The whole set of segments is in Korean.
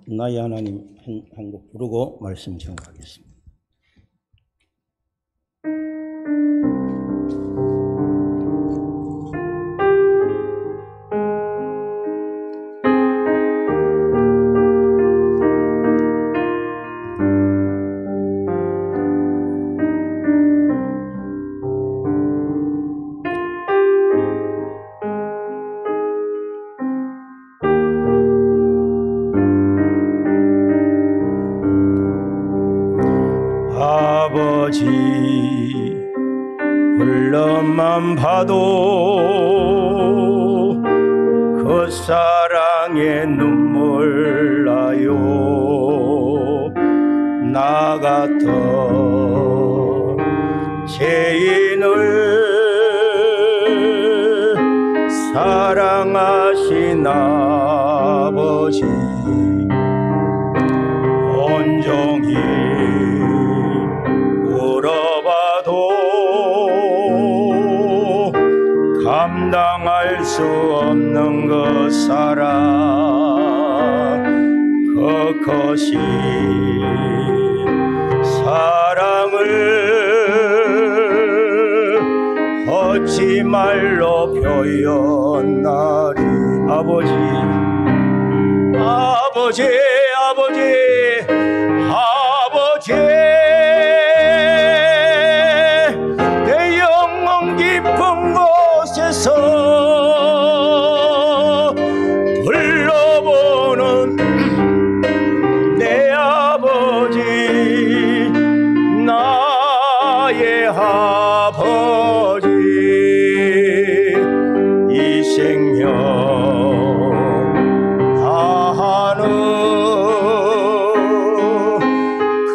나의 하나님 한 곡 부르고 말씀 전하겠습니다. 아버지 불러만 봐도 그 사랑에 눈물 나요. 나 같은 죄인을 사랑하신 아버지 온종일 울어봐도 감당할 수 없는 그 사랑, 그 거신 사랑을 어찌 말로 표현하리. 아버지, 아버지, 아버지, 아버지, 내 영혼 깊은 곳에서 불러보는 내 아버지, 나의 아버지, 이 생명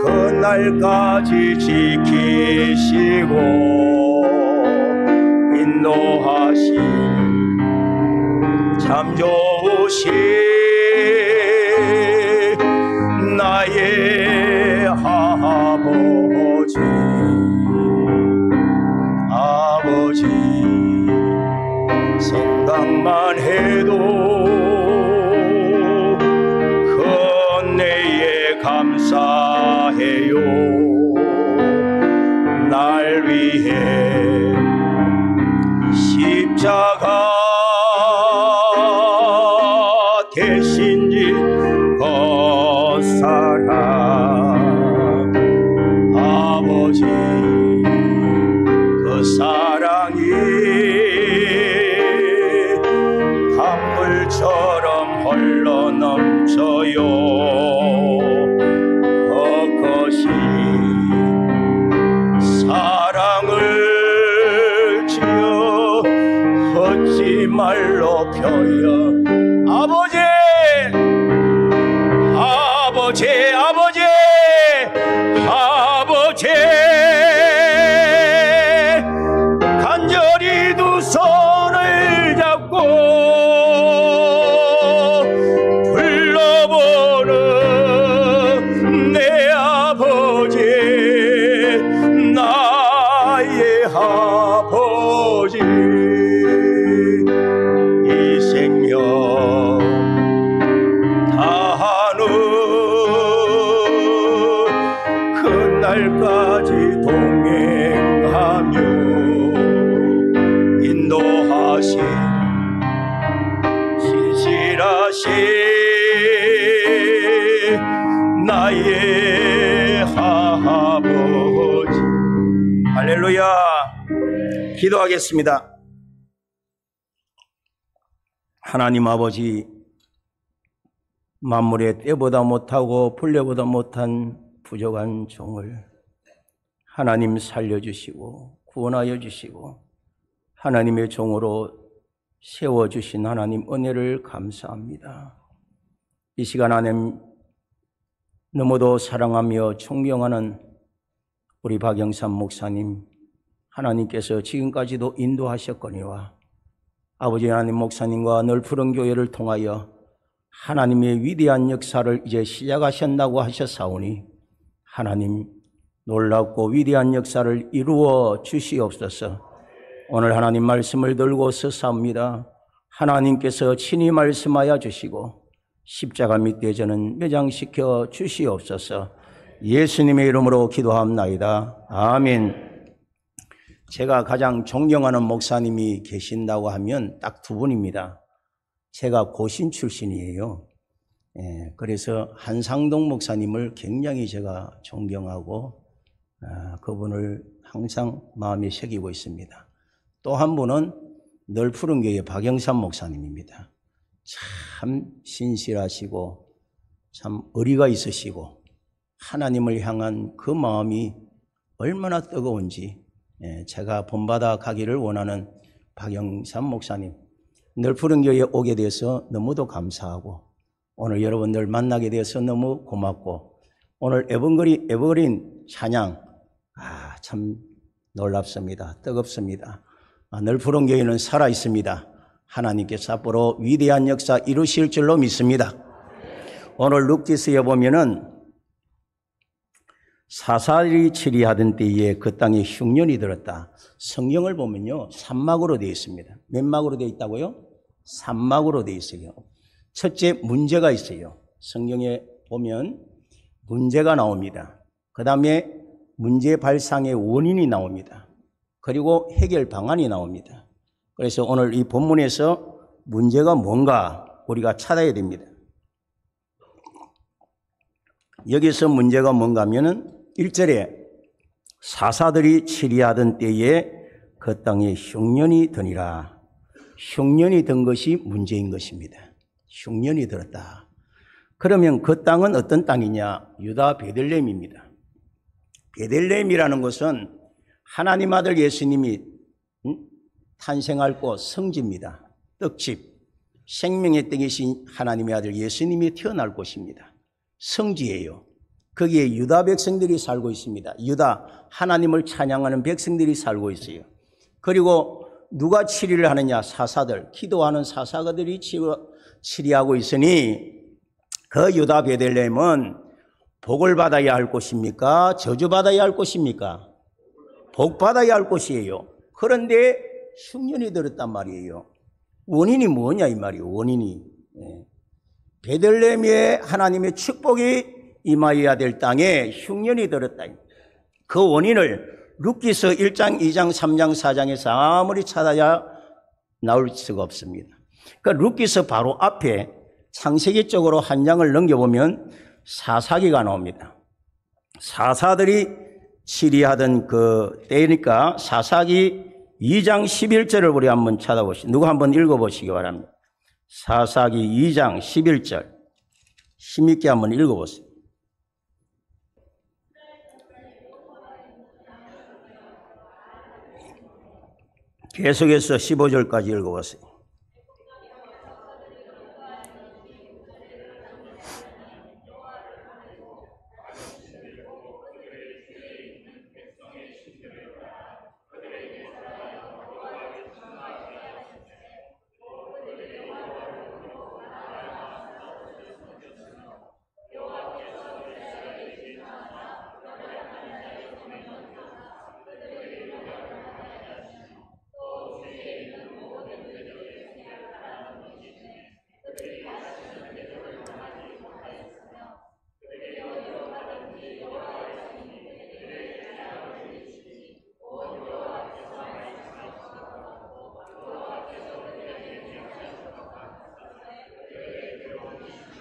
그날까지 지키시고 인도하신 참 좋으신 나의 아버지, 아버지 생각만 해도 은혜에 감사해요. 날 위해 십자가 대신 진 그 사랑, 아버지 그 사랑이 강물처럼 흘러 넘쳐요. 그것이 사랑을 지어 어찌 말로 표현. 아버지, 아버지, 아버지, 아버지, 간절히 두 손을 잡고 불러보는 내 아버지, 나의 아버지, 이 생명 다하는 그날까지 동행하며 인도하신 신실하신 나의 아버지. 할렐루야. 기도하겠습니다. 하나님 아버지, 만물의 때보다 못하고 분례보다 못한 부족한 종을 하나님 살려주시고 구원하여 주시고 하나님의 종으로 세워주신 하나님 은혜를 감사합니다. 이 시간 하나님 너무도 사랑하며 존경하는 우리 박영삼 목사님, 하나님께서 지금까지도 인도하셨거니와 아버지 하나님 목사님과 널푸른 교회를 통하여 하나님의 위대한 역사를 이제 시작하신다고 하셨사오니 하나님 놀랍고 위대한 역사를 이루어 주시옵소서. 오늘 하나님 말씀을 들고 서사옵니다. 하나님께서 친히 말씀하여 주시고 십자가 밑에 저는 매장시켜 주시옵소서. 예수님의 이름으로 기도합나이다. 아멘. 제가 가장 존경하는 목사님이 계신다고 하면 딱 두 분입니다. 제가 고신 출신이에요. 그래서 한상동 목사님을 굉장히 제가 존경하고 그분을 항상 마음에 새기고 있습니다. 또 한 분은 널푸른 교회 박영삼 목사님입니다. 참 신실하시고 참 의리가 있으시고 하나님을 향한 그 마음이 얼마나 뜨거운지 제가 본받아 가기를 원하는 박영삼 목사님, 널푸른 교회에 오게 돼서 너무도 감사하고 오늘 여러분들 만나게 돼서 너무 고맙고 오늘 에버그린 찬양 참 놀랍습니다. 뜨겁습니다. 널푸른 교회는 살아있습니다. 하나님께서 앞으로 위대한 역사 이루실 줄로 믿습니다. 오늘 룻기서에 보면은 사사들이 치리하던 때에 그 땅에 흉년이 들었다. 성경을 보면요 3막으로 되어 있습니다. 몇 막으로 되어 있다고요? 3막으로 되어 있어요. 첫째 문제가 있어요. 성경에 보면 문제가 나옵니다. 그 다음에 문제 발상의 원인이 나옵니다. 그리고 해결 방안이 나옵니다. 그래서 오늘 이 본문에서 문제가 뭔가 우리가 찾아야 됩니다. 여기서 문제가 뭔가 하면은 1절에 사사들이 치리하던 때에 그 땅에 흉년이 드니라. 흉년이 든 것이 문제인 것입니다. 흉년이 들었다. 그러면 그 땅은 어떤 땅이냐? 유다 베들레헴입니다. 베들레헴이라는 것은 하나님 아들 예수님이 탄생할 곳 성지입니다. 떡집, 생명의 떡이신 하나님의 아들 예수님이 태어날 곳입니다. 성지예요. 거기에 유다 백성들이 살고 있습니다. 유다 하나님을 찬양하는 백성들이 살고 있어요. 그리고 누가 치리를 하느냐? 사사들, 기도하는 사사들이 치리하고 있으니 그 유다 베들레헴은 복을 받아야 할 곳입니까? 저주받아야 할 곳입니까? 복 받아야 할 곳이에요. 그런데 흉년이 들었단 말이에요. 원인이 뭐냐 이 말이에요. 원인이 베들레헴에 하나님의 축복이 임하여야 될 땅에 흉년이 들었다. 그 원인을 룻기서 1장, 2장, 3장, 4장에서 아무리 찾아야 나올 수가 없습니다. 그러니까 룻기서 바로 앞에 창세기 쪽으로 한 장을 넘겨보면 사사기가 나옵니다. 사사들이 치리하던 그 때니까 사사기 2장 11절을 우리 한번 찾아보시죠. 누구 한번 읽어보시기 바랍니다. 사사기 2장 11절 힘있게 한번 읽어보세요. 계속해서 15절까지 읽어보세요.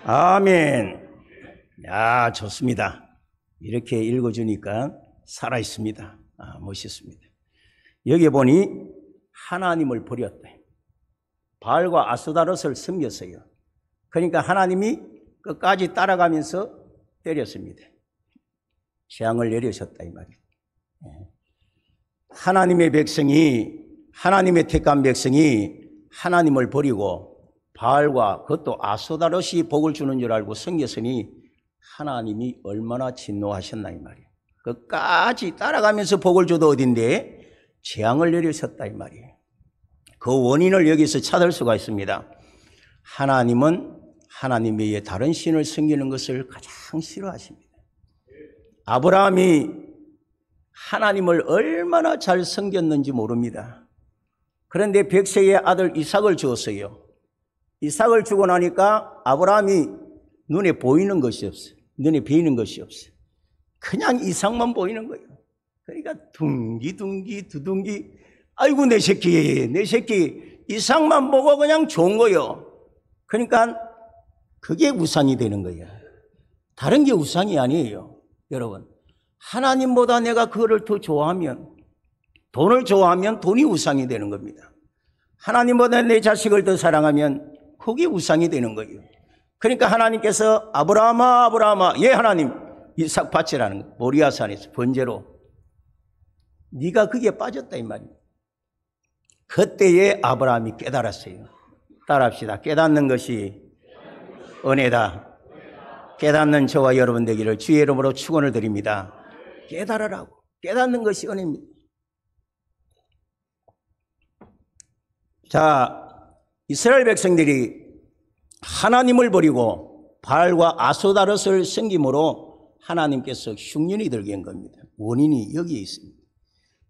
아멘. 야, 좋습니다. 이렇게 읽어주니까 살아있습니다. 멋있습니다. 여기 보니 하나님을 버렸다. 바알과 아스다롯을 섬겼어요. 그러니까 하나님이 끝까지 따라가면서 때렸습니다. 재앙을 내리셨다 이 말이에요. 하나님의 백성이, 하나님의 택한 백성이 하나님을 버리고 바알과 그것도 아스다롯이 복을 주는 줄 알고 섬겼으니 하나님이 얼마나 진노하셨나 이 말이에요. 끝까지 따라가면서 복을 줘도 어딘데 재앙을 내리셨다 이 말이에요. 그 원인을 여기서 찾을 수가 있습니다. 하나님은 하나님 외에 다른 신을 섬기는 것을 가장 싫어하십니다. 아브라함이 하나님을 얼마나 잘 섬겼는지 모릅니다. 그런데 백세의 아들 이삭을 주었어요. 이삭을 주고 나니까 아브라함이 눈에 보이는 것이 없어요. 눈에 보이는 것이 없어요. 그냥 이삭만 보이는 거예요. 그러니까 둥기둥기 두둥기 아이고 내 새끼 이삭만 보고 그냥 좋은 거예요. 그러니까 그게 우상이 되는 거예요. 다른 게 우상이 아니에요. 여러분, 하나님보다 내가 그거를 더 좋아하면, 돈을 좋아하면 돈이 우상이 되는 겁니다. 하나님보다 내 자식을 더 사랑하면 그게 우상이 되는 거예요. 그러니까 하나님께서 아브라함아 예 하나님 이삭 바치라는 거예요. 모리아산에서 번제로. 네가 그게 빠졌다 이 말이에요. 그때에 아브라함이 깨달았어요. 따라합시다. 깨닫는 것이 은혜다. 깨닫는 저와 여러분 되기를 주의 이름으로 축원을 드립니다. 깨달으라고. 깨닫는 것이 은혜입니다. 자, 이스라엘 백성들이 하나님을 버리고 바알과 아스타롯을 섬김으로 하나님께서 흉년이 들게 한 겁니다. 원인이 여기에 있습니다.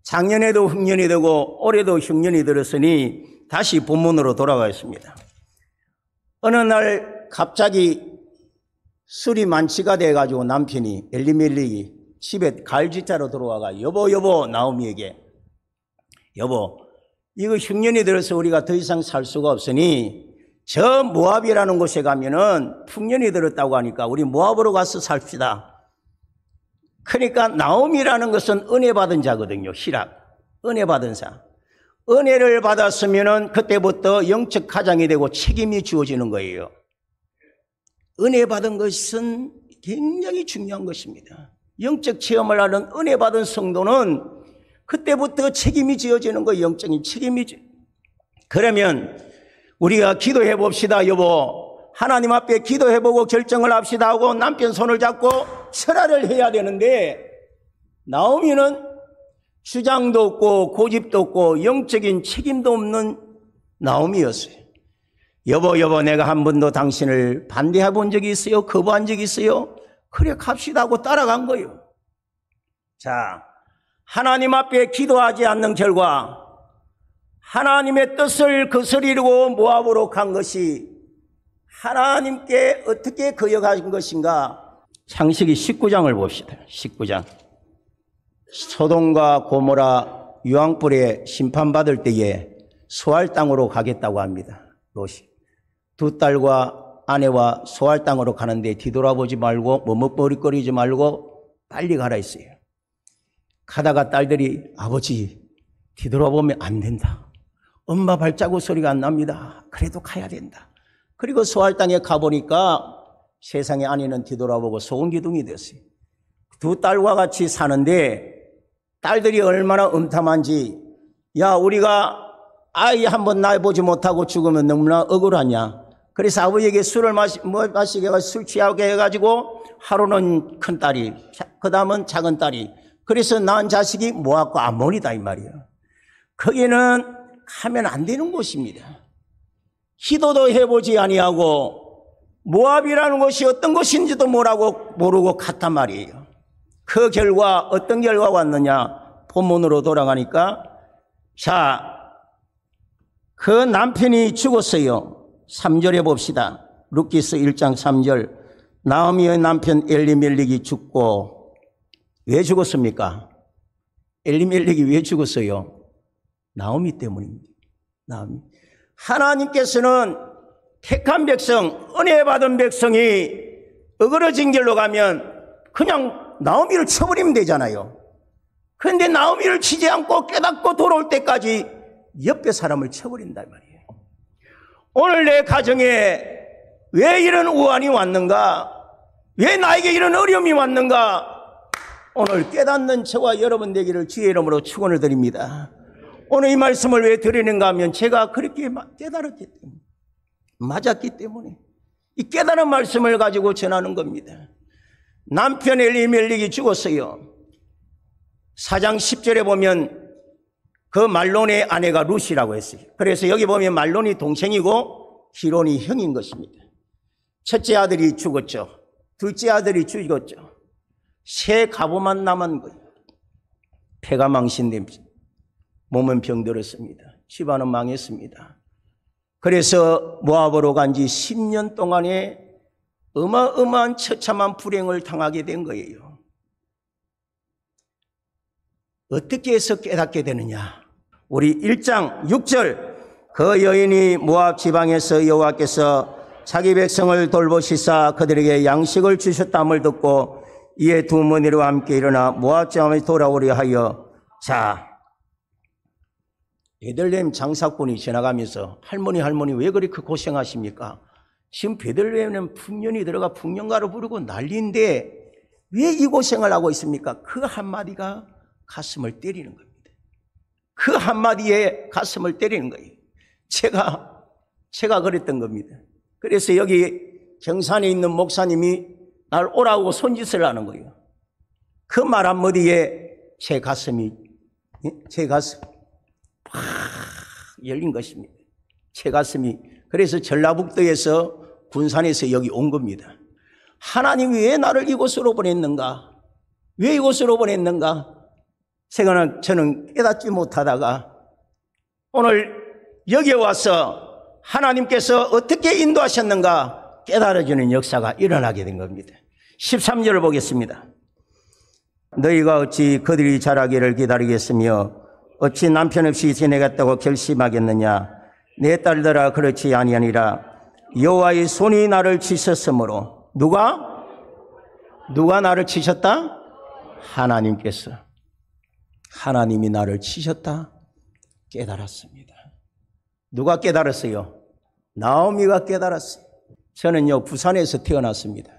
작년에도 흉년이 되고 올해도 흉년이 들었으니 다시 본문으로 돌아가겠습니다. 어느 날 갑자기 술이 만취가 돼가지고 남편이 엘리멜렉이 집에 갈지자로 들어와가 여보 나오미에게 여보 이거 흉년이 들어서 우리가 더 이상 살 수가 없으니 저 모압이라는 곳에 가면은 풍년이 들었다고 하니까 우리 모압으로 가서 삽시다. 그러니까 나오미라는 것은 은혜 받은 자거든요. 희락. 은혜 받은 자. 은혜를 받았으면은 그때부터 영적 가장이 되고 책임이 주어지는 거예요. 은혜 받은 것은 굉장히 중요한 것입니다. 영적 체험을 하는 은혜 받은 성도는 그때부터 책임이 지어지는 거예요. 영적인 책임이. 그러면 우리가 기도해 봅시다 여보. 하나님 앞에 기도해보고 결정을 합시다 하고 남편 손을 잡고 철화를 해야 되는데 나오미는 주장도 없고 고집도 없고 영적인 책임도 없는 나오미였어요. 여보 내가 한 번도 당신을 반대해 본 적이 있어요? 거부한 적이 있어요? 그래 갑시다 하고 따라간 거예요. 자, 하나님 앞에 기도하지 않는 결과 하나님의 뜻을 거스리고 모압으로 간 것이 하나님께 어떻게 거역한 것인가? 창세기 19장을 봅시다. 19장. 소돔과 고모라 유황불에 심판받을 때에 소알 땅으로 가겠다고 합니다. 롯이. 두 딸과 아내와 소알 땅으로 가는데 뒤돌아보지 말고 머뭇거리지 말고 빨리 가라 했어요. 가다가 딸들이 아버지 뒤돌아보면 안 된다. 엄마 발자국 소리가 안 납니다. 그래도 가야 된다. 그리고 소알 땅에 가보니까 세상에 아내는 뒤돌아보고 소금기둥이 됐어요. 두 딸과 같이 사는데 딸들이 얼마나 음탐한지 야 우리가 아이 한번 낳아보지 못하고 죽으면 너무나 억울하냐. 그래서 아버지에게 술을 마시게 해서 술 취하게 해가지고 하루는 큰 딸이 그 다음은 작은 딸이 그래서 낳은 자식이 모압과 암몬이다 이 말이에요. 거기는 가면 안 되는 곳입니다. 기도도 해보지 아니하고 모압이라는 곳이 어떤 곳인지도 모르고 갔단 말이에요. 그 결과 어떤 결과가 왔느냐. 본문으로 돌아가니까 자, 그 남편이 죽었어요. 3절에 봅시다. 룻기서 1장 3절. 나오미의 남편 엘리멜렉이 죽고 왜 죽었습니까? 엘리멜렉이 왜 죽었어요? 나오미 때문입니다. 나오미. 하나님께서는 택한 백성, 은혜 받은 백성이 어그러진 길로 가면 그냥 나오미를 쳐버리면 되잖아요. 그런데 나오미를 치지 않고 깨닫고 돌아올 때까지 옆에 사람을 쳐버린단 말이에요. 오늘 내 가정에 왜 이런 우환이 왔는가? 왜 나에게 이런 어려움이 왔는가? 오늘 깨닫는 저와 여러분 되기를 주의 이름으로 축원을 드립니다. 오늘 이 말씀을 왜 드리는가 하면 제가 그렇게 깨달았기 때문에 맞았기 때문에 이 깨달은 말씀을 가지고 전하는 겁니다. 남편 엘리멜렉이 죽었어요. 4장 10절에 보면 그 말론의 아내가 룻이라고 했어요. 그래서 여기 보면 말론이 동생이고 기론이 형인 것입니다. 첫째 아들이 죽었죠. 둘째 아들이 죽었죠. 세 가부만 남은 거예요. 폐가 망신됩니다. 몸은 병들었습니다. 집안은 망했습니다. 그래서 모압으로 간 지 10년 동안에 어마어마한 처참한 불행을 당하게 된 거예요. 어떻게 해서 깨닫게 되느냐? 우리 1장 6절, 그 여인이 모압 지방에서 여호와께서 자기 백성을 돌보시사 그들에게 양식을 주셨다함을 듣고 이에 두 머니와 함께 일어나 모압 지방에 돌아오려 하여, 자, 베들레헴 장사꾼이 지나가면서 할머니 왜 그렇게 고생하십니까? 지금 베들레헴은 풍년이 들어가 풍년가를 부르고 난리인데 왜 이 고생을 하고 있습니까? 그 한마디가 가슴을 때리는 겁니다. 그 한마디에 가슴을 때리는 거예요. 제가 그랬던 겁니다. 그래서 여기 경산에 있는 목사님이 날 오라고 손짓을 하는 거예요. 그 말 한마디에 제 가슴이 팍 열린 것입니다. 제 가슴이. 그래서 전라북도에서 군산에서 여기 온 겁니다. 하나님이 왜 나를 이곳으로 보냈는가? 왜 이곳으로 보냈는가? 저는 깨닫지 못하다가 오늘 여기에 와서 하나님께서 어떻게 인도하셨는가 깨달아지는 역사가 일어나게 된 겁니다. 13절을 보겠습니다. 너희가 어찌 그들이 자라기를 기다리겠으며 어찌 남편 없이 지내겠다고 결심하겠느냐? 내 딸들아, 그렇지 아니하니라. 여호와의 손이 나를 치셨으므로. 누가 나를 치셨다? 하나님께서. 하나님이 나를 치셨다 깨달았습니다. 누가 깨달았어요? 나오미가 깨달았어요. 저는요, 부산에서 태어났습니다.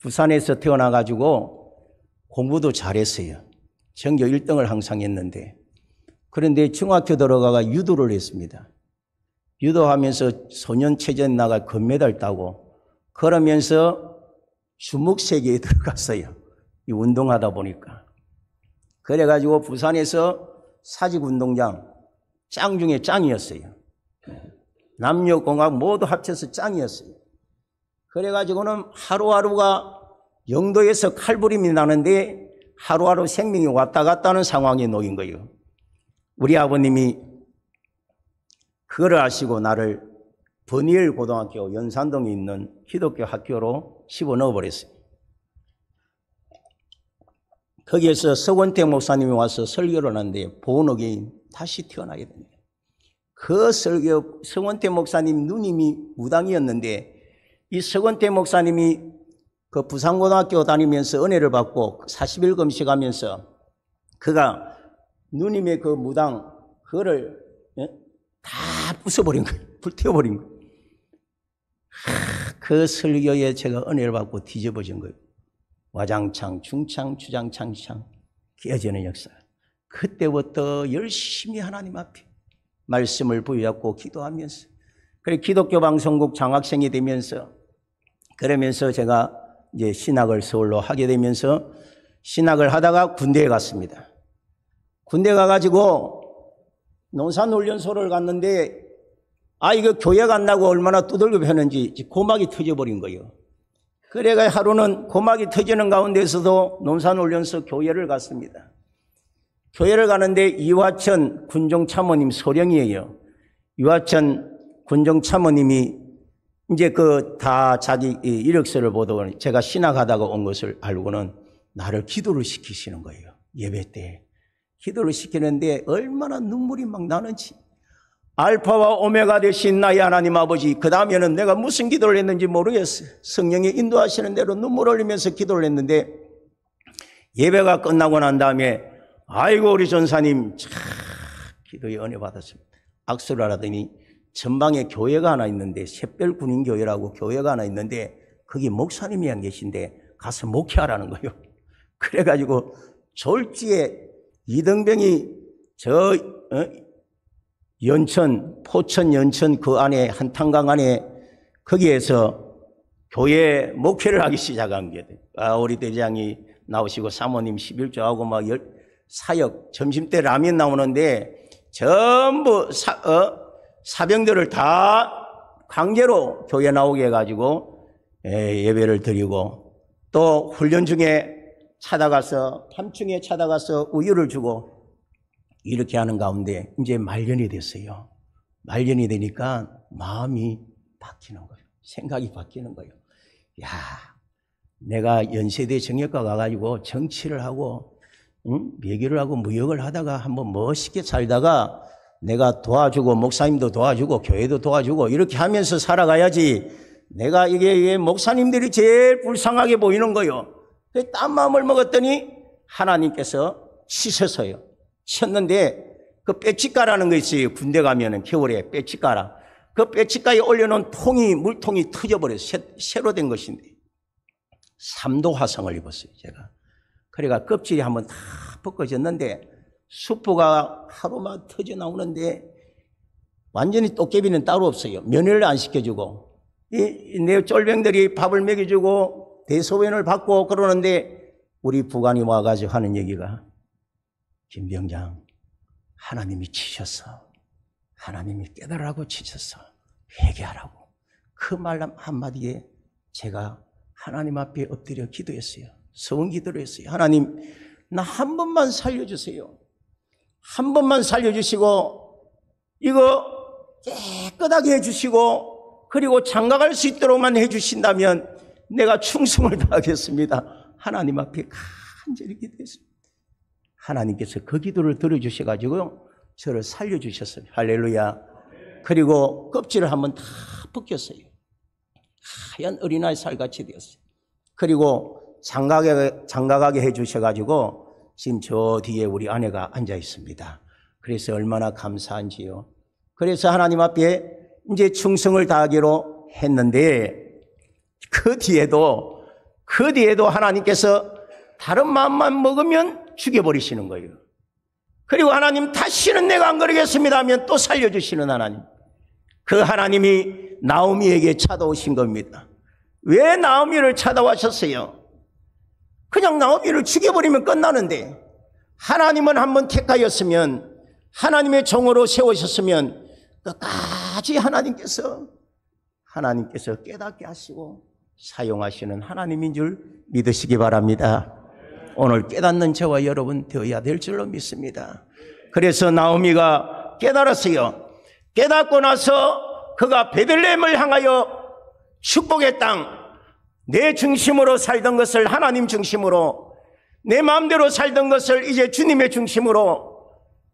부산에서 태어나가지고 공부도 잘했어요. 전교 1등을 항상 했는데, 그런데 중학교 들어가가 유도를 했습니다. 유도하면서 소년체전 나가 금메달 따고, 그러면서 주목세계에 들어갔어요. 이 운동하다 보니까. 그래가지고 부산에서 사직운동장 짱 중에 짱이었어요. 남녀공학 모두 합쳐서 짱이었어요. 그래가지고는 하루하루가 영도에서 칼부림이 나는데 하루하루 생명이 왔다 갔다 하는 상황에 놓인 거예요. 우리 아버님이 그거를 아시고 나를 버니엘 고등학교 연산동에 있는 기독교 학교로 집어넣어 버렸어요. 거기에서 서원태 목사님이 와서 설교를 하는데 보너게인 다시 태어나게 됩니다. 그 서원태 목사님 누님이 무당이었는데 이 서원태 목사님이 그 부산고등학교 다니면서 은혜를 받고 40일 금식하면서 그가 누님의 그 무당 그거를 다 부숴버린 거예요. 불태워버린 거예요. 그 설교에 제가 은혜를 받고 뒤집어진 거예요. 와장창, 중창, 주장, 창창 깨어지는 역사. 그때부터 열심히 하나님 앞에 말씀을 부여잡고 기도하면서, 그래 기독교 방송국 장학생이 되면서, 그러면서 제가 이제 신학을 서울로 하게 되면서 신학을 하다가 군대에 갔습니다. 군대 가가지고 농산훈련소를 갔는데 이거 교회 간다고 얼마나 두들겨 펴는지 고막이 터져버린 거예요. 그래가 하루는 고막이 터지는 가운데서도 논산훈련소 교회를 갔습니다. 교회를 가는데 이화천 군종참모님 소령이에요. 이화천 군종참모님이 이제 다 자기 이력서를 보더니 제가 신학하다가 온 것을 알고는 나를 기도를 시키시는 거예요. 예배 때. 기도를 시키는데 얼마나 눈물이 막 나는지. 알파와 오메가 되신 나의 하나님 아버지, 그 다음에는 내가 무슨 기도를 했는지 모르겠어요. 성령이 인도하시는 대로 눈물 흘리면서 기도를 했는데 예배가 끝나고 난 다음에 아이고 우리 전사님 참 기도에 은혜 받았습니다. 악수를 하더니 전방에 교회가 하나 있는데 샛별군인교회라고 교회가 하나 있는데 거기 목사님이 안 계신데 가서 목회하라는 거예요. 그래가지고 졸지에 이등병이 포천 연천 그 안에 한탄강 안에 거기에서 교회 목회를 하기 시작한 게 돼요. 우리 대장이 나오시고 사모님 11조하고 막 사역 점심때 라면 나오는데 전부 사병들을 다 강제로 교회 나오게 해가지고 예배를 드리고 또 훈련 중에 찾아가서 밤중에 찾아가서 우유를 주고 이렇게 하는 가운데 이제 말년이 됐어요. 말년이 되니까 마음이 바뀌는 거예요. 생각이 바뀌는 거예요. 야, 내가 연세대 정역과 가가지고 정치를 하고 외교를 하고 무역을 하다가 한번 멋있게 살다가 내가 도와주고 목사님도 도와주고 교회도 도와주고 이렇게 하면서 살아가야지. 내가 이게 목사님들이 제일 불쌍하게 보이는 거예요. 딴 마음을 먹었더니 하나님께서 치셔서요. 쳤는데 그 빼치가라는 거 있어요. 군대 가면은 겨울에 빼치가라. 그 빼치가에 올려놓은 물통이 터져버려서 새로 된 것인데 3도 화상을 입었어요. 제가. 그러니까 껍질이 한번 다 벗겨졌는데 수포가 하루만 터져 나오는데 완전히 도깨비는 따로 없어요. 면회를 안 시켜주고 내 쫄병들이 밥을 먹여주고 대소변을 받고 그러는데 우리 부관이 와가지고 하는 얘기가 김병장 하나님이 치셔서 하나님이 깨달으라고 치셔서 회개하라고 그 말 한마디에 제가 하나님 앞에 엎드려 기도했어요. 서원 기도를 했어요. 하나님 나 한 번만 살려주세요. 한 번만 살려주시고 이거 깨끗하게 해주시고 그리고 장가갈 수 있도록만 해주신다면 내가 충성을 다하겠습니다. 하나님 앞에 간절히 기도했습니다. 하나님께서 그 기도를 들어주셔가지고 저를 살려주셨어요. 할렐루야. 그리고 껍질을 한번 다 벗겼어요. 하얀 어린아이 살같이 되었어요. 그리고 장가가게 해주셔가지고 지금 저 뒤에 우리 아내가 앉아 있습니다. 그래서 얼마나 감사한지요. 그래서 하나님 앞에 이제 충성을 다하기로 했는데 그 뒤에도 하나님께서 다른 마음만 먹으면 죽여버리시는 거예요. 그리고 하나님 다시는 내가 안 그러겠습니다 하면 또 살려주시는 하나님. 그 하나님이 나오미에게 찾아오신 겁니다. 왜 나오미를 찾아와셨어요? 그냥 나오미를 죽여버리면 끝나는데 하나님은 한번 택하였으면 하나님의 종으로 세우셨으면 끝까지 하나님께서 깨닫게 하시고 사용하시는 하나님인 줄 믿으시기 바랍니다. 오늘 깨닫는 저와 여러분 되어야 될 줄로 믿습니다. 그래서 나오미가 깨달았어요. 깨닫고 나서 그가 베들레헴을 향하여 축복의 땅, 내 중심으로 살던 것을 하나님 중심으로, 내 마음대로 살던 것을 이제 주님의 중심으로,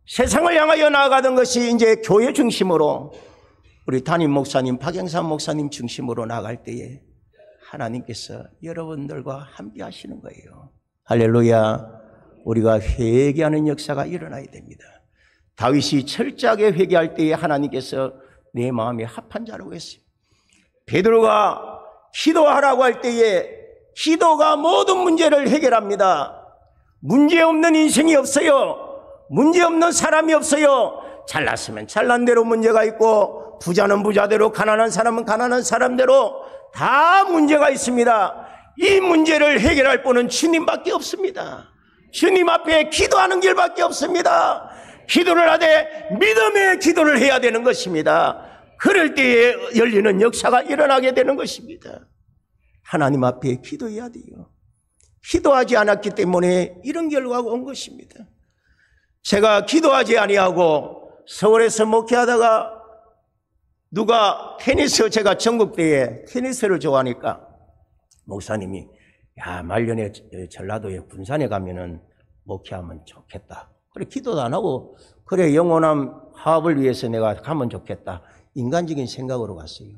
세상을 향하여 나아가던 것이 이제 교회 중심으로, 우리 담임 목사님, 박영삼 목사님 중심으로 나갈 때에 하나님께서 여러분들과 함께 하시는 거예요. 할렐루야. 우리가 회개하는 역사가 일어나야 됩니다. 다윗이 철저하게 회개할 때에 하나님께서 내 마음에 합한 자라고 했어요. 베드로가 기도하라고 할 때에 기도가 모든 문제를 해결합니다. 문제없는 인생이 없어요. 문제없는 사람이 없어요. 잘났으면 잘난 대로 문제가 있고 부자는 부자대로 가난한 사람은 가난한 사람대로 다 문제가 있습니다. 이 문제를 해결할 분은 주님밖에 없습니다. 주님 앞에 기도하는 길밖에 없습니다. 기도를 하되 믿음의 기도를 해야 되는 것입니다. 그럴 때에 열리는 역사가 일어나게 되는 것입니다. 하나님 앞에 기도해야 돼요. 기도하지 않았기 때문에 이런 결과가 온 것입니다. 제가 기도하지 아니하고 서울에서 목회하다가 누가 제가 전국대회 테니스를 좋아하니까 목사님이 말년에 전라도에 군산에 가면은 목회하면 좋겠다. 그래 기도도 안 하고 그래 영원한 화합을 위해서 내가 가면 좋겠다. 인간적인 생각으로 갔어요.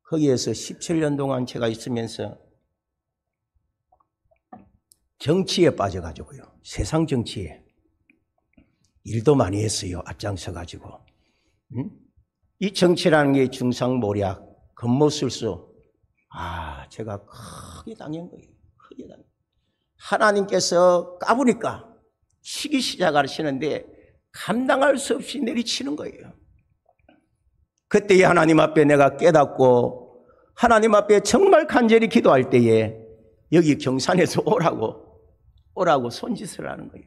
거기에서 17년 동안 제가 있으면서 정치에 빠져가지고요. 세상 정치에 일도 많이 했어요. 앞장서가지고. 이 정치라는 게 중상모략, 겉모술수. 제가 크게 당한 거예요. 크게 당한. 하나님께서 까부니까 치기 시작하시는데 감당할 수 없이 내리치는 거예요. 그때에 하나님 앞에 내가 깨닫고 하나님 앞에 정말 간절히 기도할 때에 여기 경산에서 오라고 손짓을 하는 거예요.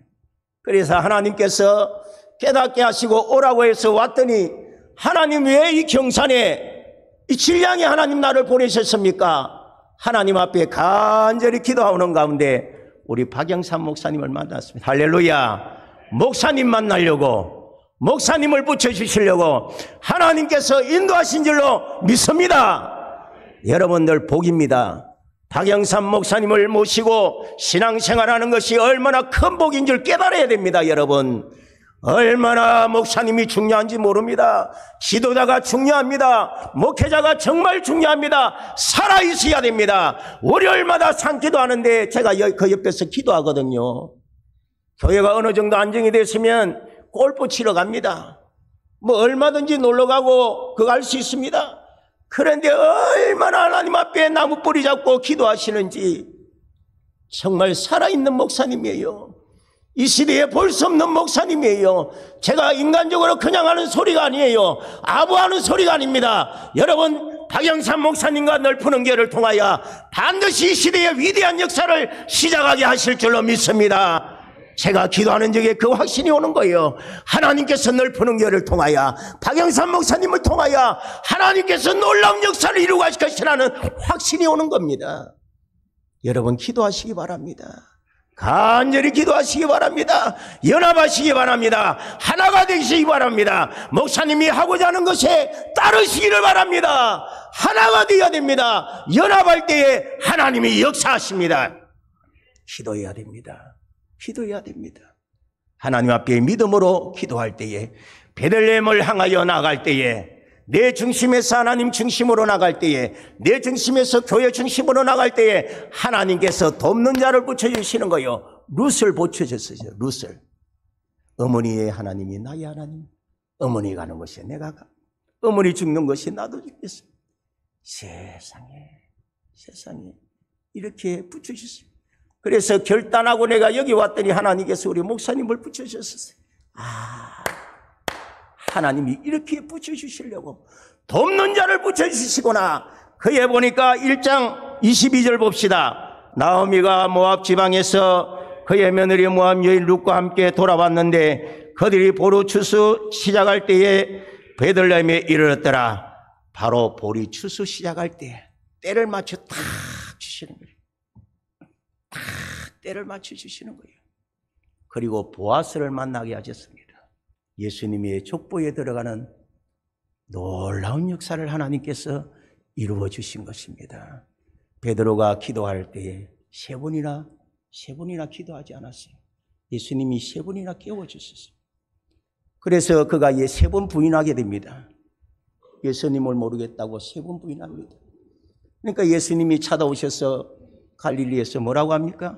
그래서 하나님께서 깨닫게 하시고 오라고 해서 왔더니 하나님 왜 이 경산에 이 질량에 하나님 나를 보내셨습니까? 하나님 앞에 간절히 기도하는 가운데 우리 박영삼 목사님을 만났습니다. 할렐루야. 목사님 만나려고 목사님을 붙여주시려고 하나님께서 인도하신 줄로 믿습니다. 여러분들 복입니다. 박영삼 목사님을 모시고 신앙생활하는 것이 얼마나 큰 복인 줄 깨달아야 됩니다. 여러분, 얼마나 목사님이 중요한지 모릅니다. 지도자가 중요합니다. 목회자가 정말 중요합니다. 살아있어야 됩니다. 월요일마다 산기도 하는데 제가 그 옆에서 기도하거든요. 교회가 어느 정도 안정이 됐으면 골프 치러 갑니다. 뭐 얼마든지 놀러가고 그거 할 수 있습니다. 그런데 얼마나 하나님 앞에 나무 뿌리 잡고 기도하시는지 정말 살아있는 목사님이에요. 이 시대에 볼 수 없는 목사님이에요. 제가 인간적으로 그냥 하는 소리가 아니에요. 아부하는 소리가 아닙니다. 여러분, 박영삼 목사님과 넓은 은교를 통하여 반드시 이 시대의 위대한 역사를 시작하게 하실 줄로 믿습니다. 제가 기도하는 적에 그 확신이 오는 거예요. 하나님께서 넓은 은교를 통하여 박영삼 목사님을 통하여 하나님께서 놀라운 역사를 이루고 하실 것이라는 확신이 오는 겁니다. 여러분, 기도하시기 바랍니다. 간절히 기도하시기 바랍니다. 연합하시기 바랍니다. 하나가 되시기 바랍니다. 목사님이 하고자 하는 것에 따르시기를 바랍니다. 하나가 되어야 됩니다. 연합할 때에 하나님이 역사하십니다. 기도해야 됩니다. 기도해야 됩니다. 하나님 앞에 믿음으로 기도할 때에, 베들레헴을 향하여 나갈 때에, 내 중심에서 하나님 중심으로 나갈 때에, 내 중심에서 교회 중심으로 나갈 때에 하나님께서 돕는 자를 붙여주시는 거예요. 룻을 붙여줬어요. 룻을. 어머니의 하나님이 나의 하나님. 어머니 가는 것이 내가 가. 어머니 죽는 것이 나도 죽겠어. 세상에 이렇게 붙여주셨어요. 그래서 결단하고 내가 여기 왔더니 하나님께서 우리 목사님을 붙여주셨어요. 하나님이 이렇게 붙여주시려고 돕는 자를 붙여주시구나. 그에 보니까 1장 22절 봅시다. 나오미가 모압 지방에서 그의 며느리 모압 여인 룻과 함께 돌아왔는데 그들이 보리 추수 시작할 때에 베들레헴에 이르렀더라. 바로 보리 추수 시작할 때 때를 맞춰 딱 주시는 거예요. 딱 때를 맞춰 주시는 거예요. 그리고 보아스를 만나게 하셨습니다. 예수님의 족보에 들어가는 놀라운 역사를 하나님께서 이루어 주신 것입니다. 베드로가 기도할 때에 세 번이나 기도하지 않았어요. 예수님이 세 번이나 깨워주셨어요. 그래서 그가 세 번 부인하게 됩니다. 예수님을 모르겠다고 세 번 부인합니다. 그러니까 예수님이 찾아오셔서 갈릴리에서 뭐라고 합니까?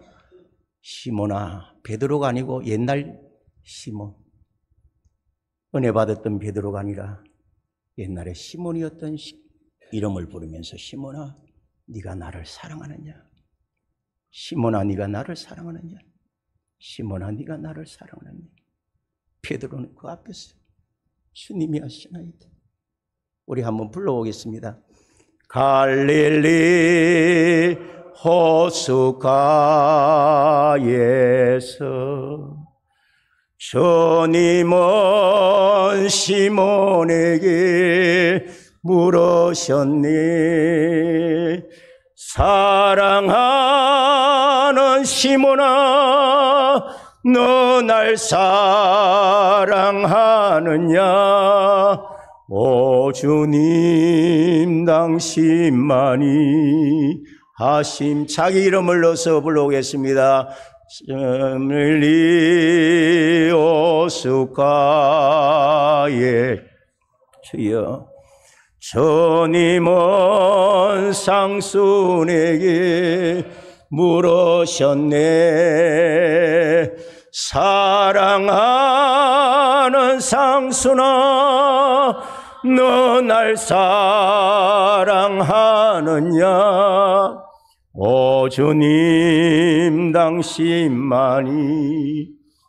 시몬아, 베드로가 아니고 옛날 시몬. 은혜 받았던 베드로가 아니라 옛날에 시몬이었던 이름을 부르면서 시몬아, 네가 나를 사랑하느냐? 시몬아, 네가 나를 사랑하느냐? 시몬아, 네가 나를 사랑하느냐? 베드로는 그 앞에서 주님이 하시나이다. 우리 한번 불러보겠습니다. 갈릴리 호숫가에서 주님은 시몬에게 물으셨니? 사랑하는 시몬아, 너 날 사랑하느냐? 오 주님, 당신만이 하심. 자기 이름을 넣어서 불러오겠습니다. 갈릴리 호숫가에 주여, 주님은 상순에게 물으셨네. 사랑하는 상순아, 너 날 사랑하느냐? 오 주님, 당신만이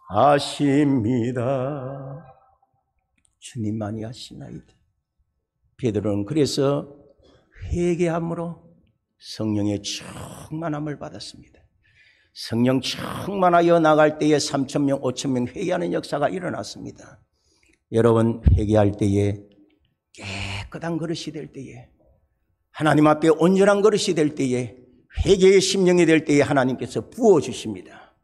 아십니다. 주님만이 아시나이다. 베드로는 그래서 회개함으로 성령의 충만함을 받았습니다. 성령 충만하여 나갈 때에 3,000명, 5,000명 회개하는 역사가 일어났습니다. 여러분, 회개할 때에, 깨끗한 그릇이 될 때에, 하나님 앞에 온전한 그릇이 될 때에, 회개의 심령이 될 때에 하나님께서 부어주십니다.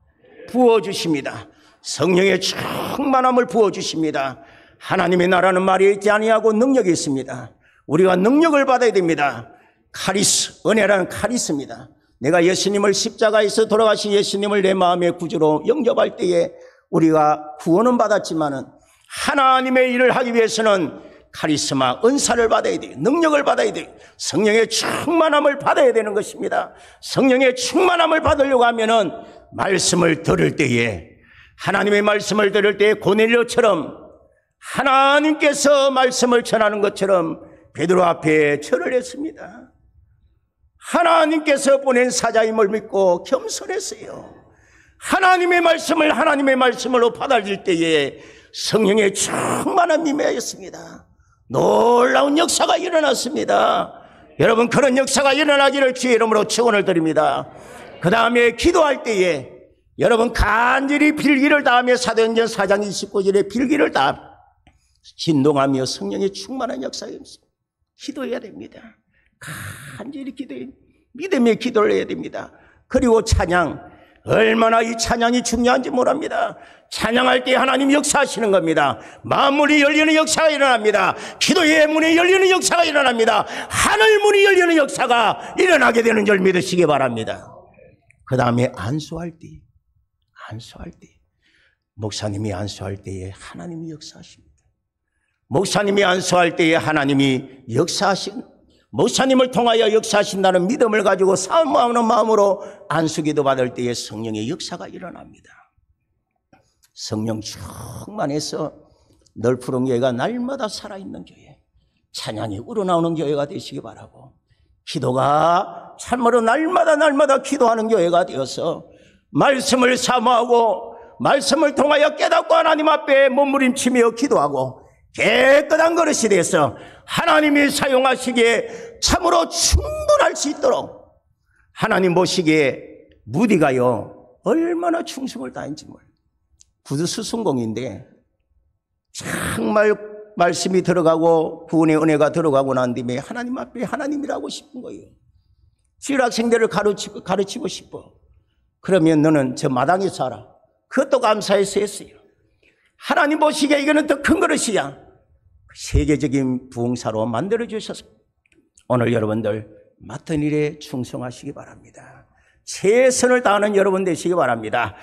부어주십니다. 성령의 충만함을 부어주십니다. 하나님의 나라는 말이 있지 아니하고 능력이 있습니다. 우리가 능력을 받아야 됩니다. 카리스, 은혜라는 카리스입니다. 내가 예수님을 십자가에서 돌아가신 예수님을 내 마음의 구주로 영접할 때에 우리가 구원은 받았지만은 하나님의 일을 하기 위해서는 카리스마, 은사를 받아야 돼요. 능력을 받아야 돼요. 성령의 충만함을 받아야 되는 것입니다. 성령의 충만함을 받으려고 하면은 말씀을 들을 때에, 하나님의 말씀을 들을 때에 고넬료처럼 하나님께서 말씀을 전하는 것처럼 베드로 앞에 절을 했습니다. 하나님께서 보낸 사자임을 믿고 겸손했어요. 하나님의 말씀으로 받아들일 때에 성령의 충만한 임하였습니다. 놀라운 역사가 일어났습니다. 여러분, 그런 역사가 일어나기를 주의 이름으로 축원을 드립니다. 그 다음에 기도할 때에 여러분 간절히 빌기를 다하며 사도행전 4장 29절에 빌기를 다 진동하며 성령의 충만한 역사가 있습니다. 기도해야 됩니다. 간절히 기도해, 믿음의 기도를 해야 됩니다. 그리고 찬양, 얼마나 이 찬양이 중요한지 모릅니다. 찬양할 때 하나님 역사하시는 겁니다. 마음문이 열리는 역사가 일어납니다. 기도의 문이 열리는 역사가 일어납니다. 하늘문이 열리는 역사가 일어나게 되는 줄 믿으시기 바랍니다. 그 다음에 안수할 때 목사님이 안수할 때에 하나님이 역사하십니다. 목사님이 안수할 때에 하나님이 목사님을 통하여 역사하신다는 믿음을 가지고 사모하는 마음으로 안수기도 받을 때에 성령의 역사가 일어납니다. 성령 충만해서 널푸른 교회가 날마다 살아있는 교회, 찬양이 우러나오는 교회가 되시기 바라고, 기도가 참으로 날마다 기도하는 교회가 되어서 말씀을 사모하고 말씀을 통하여 깨닫고 하나님 앞에 몸부림치며 기도하고 깨끗한 그릇이 돼서 하나님이 사용하시기에 참으로 충분할 수 있도록 하나님 보시기에 무디가요 얼마나 충성을 다했는지 몰라요. 구두 수순공인데 정말 말씀이 들어가고 구원의 은혜가 들어가고 난 뒤에 하나님 앞에 하나님이라고 싶은 거예요. 지학생들을 가르치고 싶어. 그러면 너는 저 마당에 살아. 그것도 감사해서 했어요. 하나님 보시기에 이거는 더 큰 그릇이야. 세계적인 부흥사로 만들어주셔서 오늘 여러분들 맡은 일에 충성하시기 바랍니다. 최선을 다하는 여러분 되시기 바랍니다.